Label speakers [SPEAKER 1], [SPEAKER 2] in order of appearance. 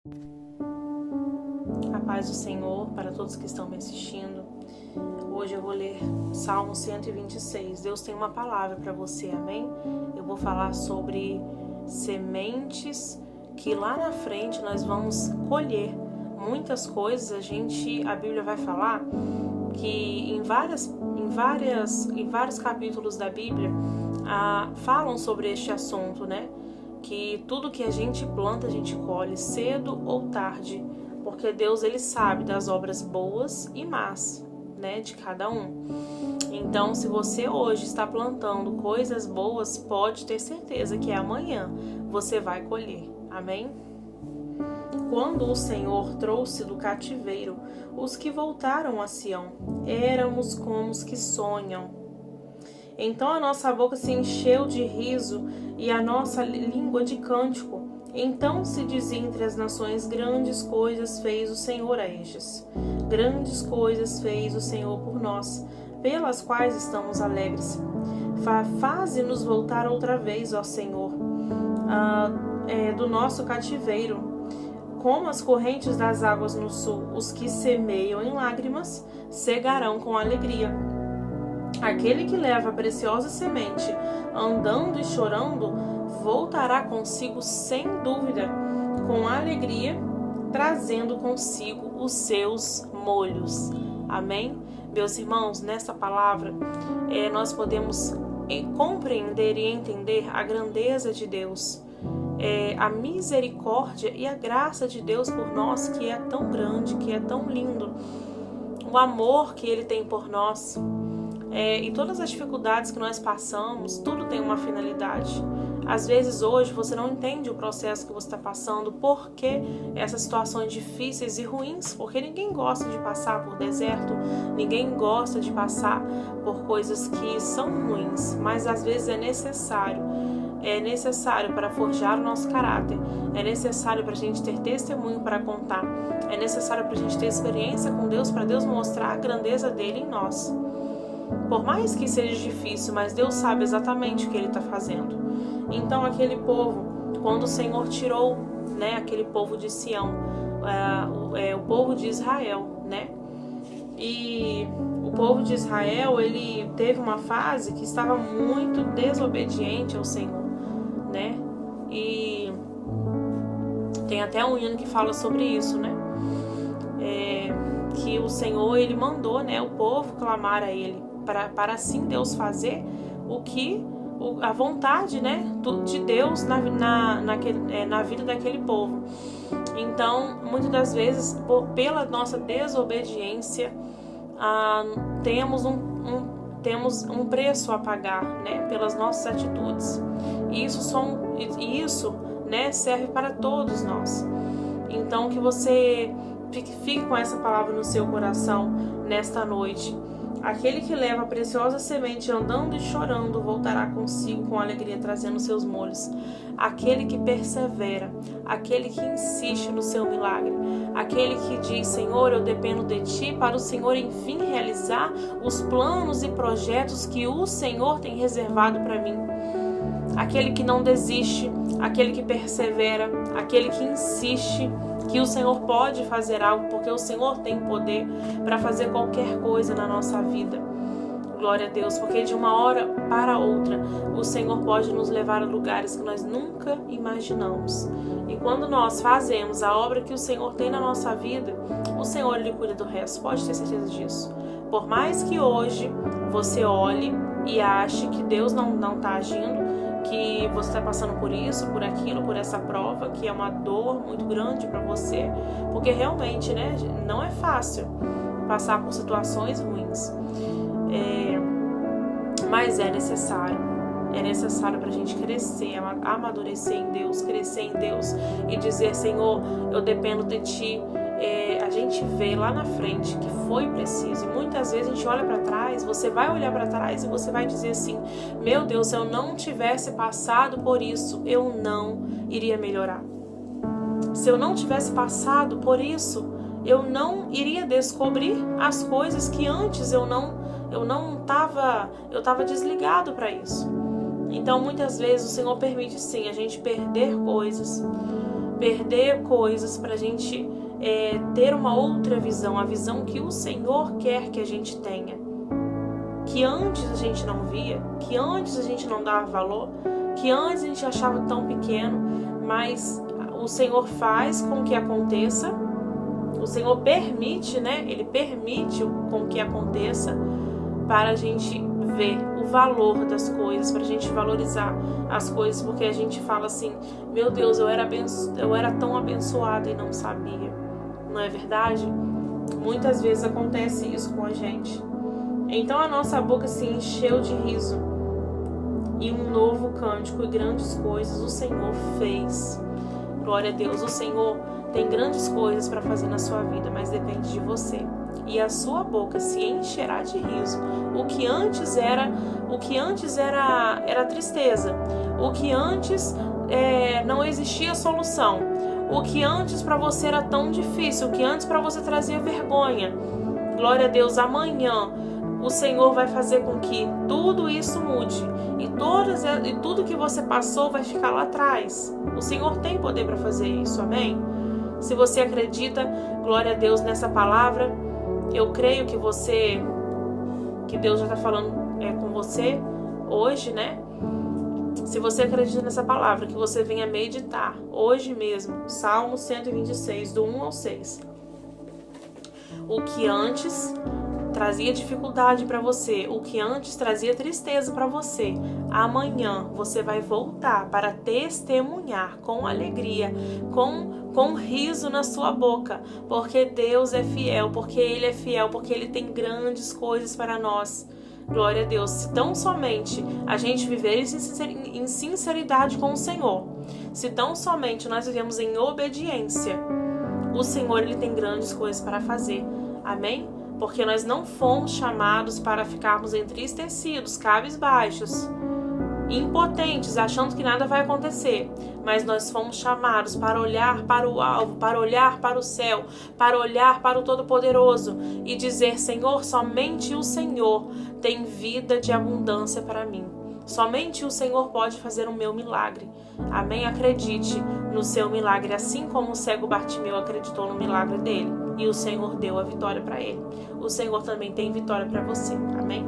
[SPEAKER 1] A paz do Senhor para todos que estão me assistindo. Hoje eu vou ler Salmo 126. Deus tem uma palavra para você, amém? Eu vou falar sobre sementes que lá na frente nós vamos colher. Muitas coisas a Bíblia vai falar que em vários capítulos da Bíblia falam sobre este assunto, né? Que tudo que a gente planta, a gente colhe cedo ou tarde, porque Deus, ele sabe das obras boas e más, né, de cada um. Então, se você hoje está plantando coisas boas, pode ter certeza que amanhã você vai colher, amém? Quando o Senhor trouxe do cativeiro os que voltaram a Sião, éramos como os que sonham. Então a nossa boca se encheu de riso e a nossa língua de cântico. Então se dizia entre as nações: grandes coisas fez o Senhor a estes. Grandes coisas fez o Senhor por nós, pelas quais estamos alegres. Faze-nos voltar outra vez, ó Senhor, do nosso cativeiro, como as correntes das águas no sul. Os que semeiam em lágrimas cegarão com alegria. Aquele que leva a preciosa semente, andando e chorando, voltará consigo sem dúvida, com alegria, trazendo consigo os seus molhos. Amém? Meus irmãos, nessa palavra, nós podemos compreender e entender a grandeza de Deus, a misericórdia e a graça de Deus por nós, que é tão grande, que é tão lindo, o amor que Ele tem por nós. E todas as dificuldades que nós passamos, tudo tem uma finalidade. Às vezes hoje você não entende o processo que você está passando, porque essas situações difíceis e ruins, porque ninguém gosta de passar por deserto, ninguém gosta de passar por coisas que são ruins, mas às vezes é necessário para forjar o nosso caráter, é necessário para a gente ter testemunho para contar, é necessário para a gente ter experiência com Deus, para Deus mostrar a grandeza dele em nós. Por mais que seja difícil, mas Deus sabe exatamente o que Ele está fazendo. Então aquele povo, quando o Senhor tirou, né, aquele povo de Sião, o povo de Israel, né? E o povo de Israel, ele teve uma fase que estava muito desobediente ao Senhor, né? E tem até um hino que fala sobre isso, né? Que o Senhor, ele mandou, né, o povo clamar a Ele, para assim Deus fazer a vontade, né, de Deus na vida daquele povo. Então, muitas das vezes, pela nossa desobediência, temos um preço a pagar, né, pelas nossas atitudes. E isso, né, serve para todos nós. Então, que você fique com essa palavra no seu coração nesta noite. Aquele que leva a preciosa semente, andando e chorando, voltará consigo com alegria, trazendo seus molhos. Aquele que persevera, aquele que insiste no seu milagre, aquele que diz: Senhor, eu dependo de Ti, para o Senhor enfim realizar os planos e projetos que o Senhor tem reservado para mim. Aquele que não desiste, aquele que persevera, aquele que insiste, que o Senhor pode fazer algo, porque o Senhor tem poder para fazer qualquer coisa na nossa vida. Glória a Deus, porque de uma hora para outra, o Senhor pode nos levar a lugares que nós nunca imaginamos. E quando nós fazemos a obra que o Senhor tem na nossa vida, o Senhor, Ele cuida do resto, pode ter certeza disso. Por mais que hoje você olhe e ache que Deus não está agindo, que você está passando por isso, por aquilo, por essa prova, que é uma dor muito grande para você, porque realmente, né, não é fácil passar por situações ruins, mas é necessário para a gente crescer, amadurecer em Deus, crescer em Deus e dizer: Senhor, eu dependo de Ti. A gente vê lá na frente que foi preciso, e muitas vezes a gente olha para trás, você vai olhar para trás e você vai dizer assim: meu Deus, se eu não tivesse passado por isso, eu não iria melhorar. Se eu não tivesse passado por isso, eu não iria descobrir as coisas que antes eu estava desligado para isso. Então muitas vezes o Senhor permite sim a gente perder coisas, perder coisas para a gente ter uma outra visão, a visão que o Senhor quer que a gente tenha, que antes a gente não via, que antes a gente não dava valor, que antes a gente achava tão pequeno, mas o Senhor faz com que aconteça, o Senhor permite, né? Ele permite com que aconteça para a gente ver o valor das coisas, para a gente valorizar as coisas, porque a gente fala assim, meu Deus, eu era tão abençoada e não sabia. Não é verdade? Muitas vezes acontece isso com a gente. Então a nossa boca se encheu de riso e um novo cântico e grandes coisas o Senhor fez. Glória a Deus, o Senhor tem grandes coisas para fazer na sua vida, mas depende de você. E a sua boca se encherá de riso. O que antes era tristeza. O que antes não existia solução. O que antes para você era tão difícil, o que antes para você trazia vergonha. Glória a Deus, amanhã o Senhor vai fazer com que tudo isso mude. E tudo que você passou vai ficar lá atrás. O Senhor tem poder para fazer isso, amém? Se você acredita, glória a Deus nessa palavra, eu creio que Deus já está falando com você hoje, né? Se você acredita nessa palavra, que você venha meditar hoje mesmo, Salmo 126, do 1 ao 6. O que antes trazia dificuldade para você, o que antes trazia tristeza para você, amanhã você vai voltar para testemunhar com alegria, com riso na sua boca, porque Deus é fiel, porque Ele é fiel, porque Ele tem grandes coisas para nós. Glória a Deus. Se tão somente a gente viver em sinceridade com o Senhor, se tão somente nós vivemos em obediência, o Senhor, Ele tem grandes coisas para fazer. Amém? Porque nós não fomos chamados para ficarmos entristecidos, cabisbaixos, impotentes, achando que nada vai acontecer. Mas nós fomos chamados para olhar para o alvo, para olhar para o céu, para olhar para o Todo-Poderoso e dizer, Senhor, somente o Senhor tem vida de abundância para mim. Somente o Senhor pode fazer o meu milagre. Amém? Acredite no seu milagre, assim como o cego Bartimeu acreditou no milagre dele. E o Senhor deu a vitória para ele. O Senhor também tem vitória para você. Amém?